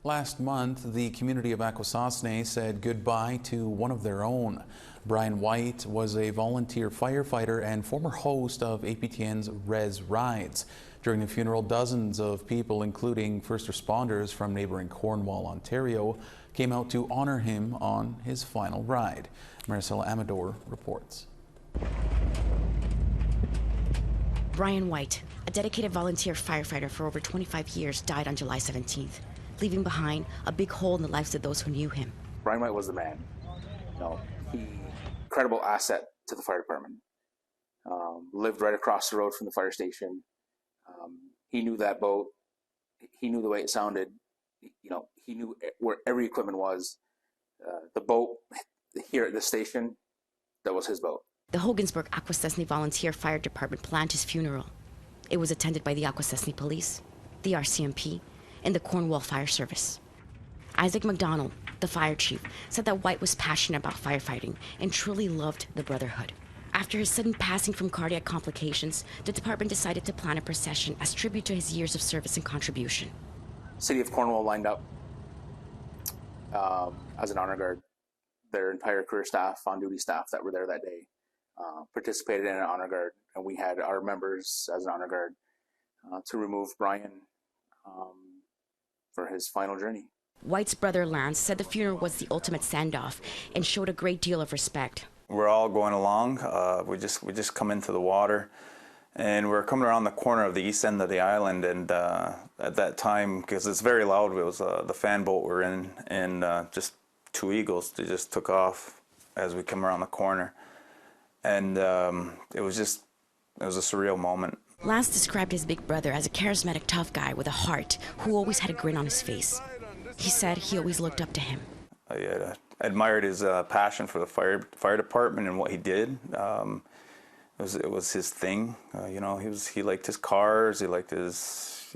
Last month, the community of Akwesasne said goodbye to one of their own. Brian White was a volunteer firefighter and former host of APTN's Res Rides. During the funeral, dozens of people, including first responders from neighboring Cornwall, Ontario, came out to honor him on his final ride. Maricela Amador reports. Brian White, a dedicated volunteer firefighter for over 25 years, died on July 17th, leaving behind a big hole in the lives of those who knew him. Brian White was the man. Incredible asset to the fire department. Lived right across the road from the fire station. He knew that boat. He knew the way it sounded. He knew where every equipment was. The boat here at the station, that was his boat. The Hogansburg Akwesasne Volunteer Fire Department planned his funeral. It was attended by the Akwesasne Police, the RCMP, and the Cornwall Fire Service. Isaac Macdonald, the fire chief, said that White was passionate about firefighting and truly loved the brotherhood. After his sudden passing from cardiac complications, the department decided to plan a procession as tribute to his years of service and contribution. City of Cornwall lined up as an honor guard. Their entire career staff, on-duty staff that were there that day, participated in an honor guard, and we had our members as an honor guard to remove Brian for his final journey. White's brother Lance said the funeral was the ultimate send-off and showed a great deal of respect. We're all going along. We just come into the water, and we're coming around the corner of the east end of the island. And at that time, because it's very loud, it was the fan boat we're in, and just two eagles. They just took off as we come around the corner, and it was a surreal moment. Lance described his big brother as a charismatic, tough guy with a heart who always had a grin on his face. He said he always looked up to him. I admired his passion for the fire department and what he did. It was his thing. He liked his cars. He liked his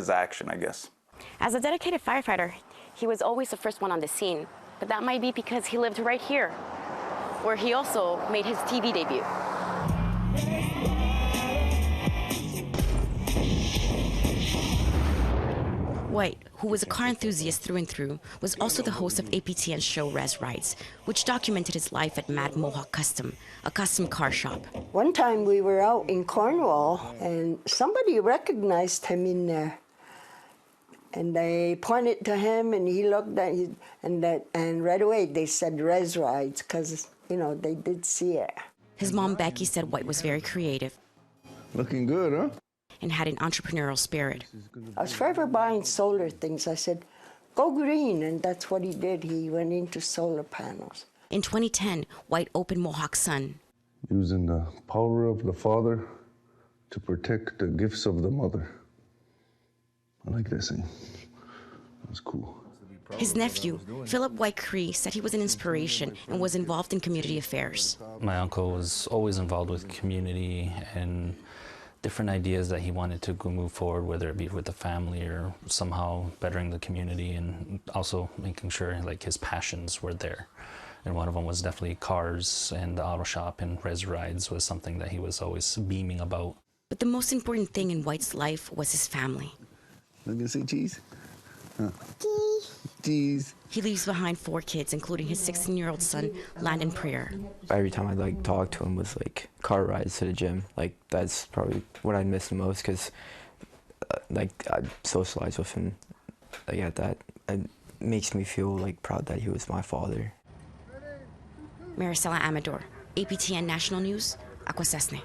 action, I guess. As a dedicated firefighter, he was always the first one on the scene. But that might be because he lived right here, where he also made his TV debut. White, who was a car enthusiast through and through, was also the host of APTN's show Res Rides, which documented his life at Mad Mohawk Custom, a custom car shop. One time we were out in Cornwall, and somebody recognized him in there. And they pointed to him, and he looked at it, and right away they said Res Rides, because, they did see it. His mom, Becky, said White was very creative. Looking good, huh? And had an entrepreneurial spirit. I was forever buying solar things. I said, go green, and that's what he did. He went into solar panels. In 2010, White opened Mohawk Sun. Using the power of the father to protect the gifts of the mother. I like that saying. That's cool. His nephew, Philip White Cree, said he was an inspiration and was involved in community affairs. My uncle was always involved with community and different ideas that he wanted to move forward, whether it be with the family or somehow bettering the community, and also making sure his passions were there. And one of them was definitely cars, and the auto shop and Res Rides was something that he was always beaming about. But the most important thing in White's life was his family. I'm gonna say cheese. Cheese. He leaves behind 4 kids, including his 16-year-old son, Landon Prier. Every time I'd talk to him was car rides to the gym. That's probably what I miss the most, because I'd socialize with him at that. It makes me feel proud that he was my father. Maricela Amador, APTN National News, Akwesasne.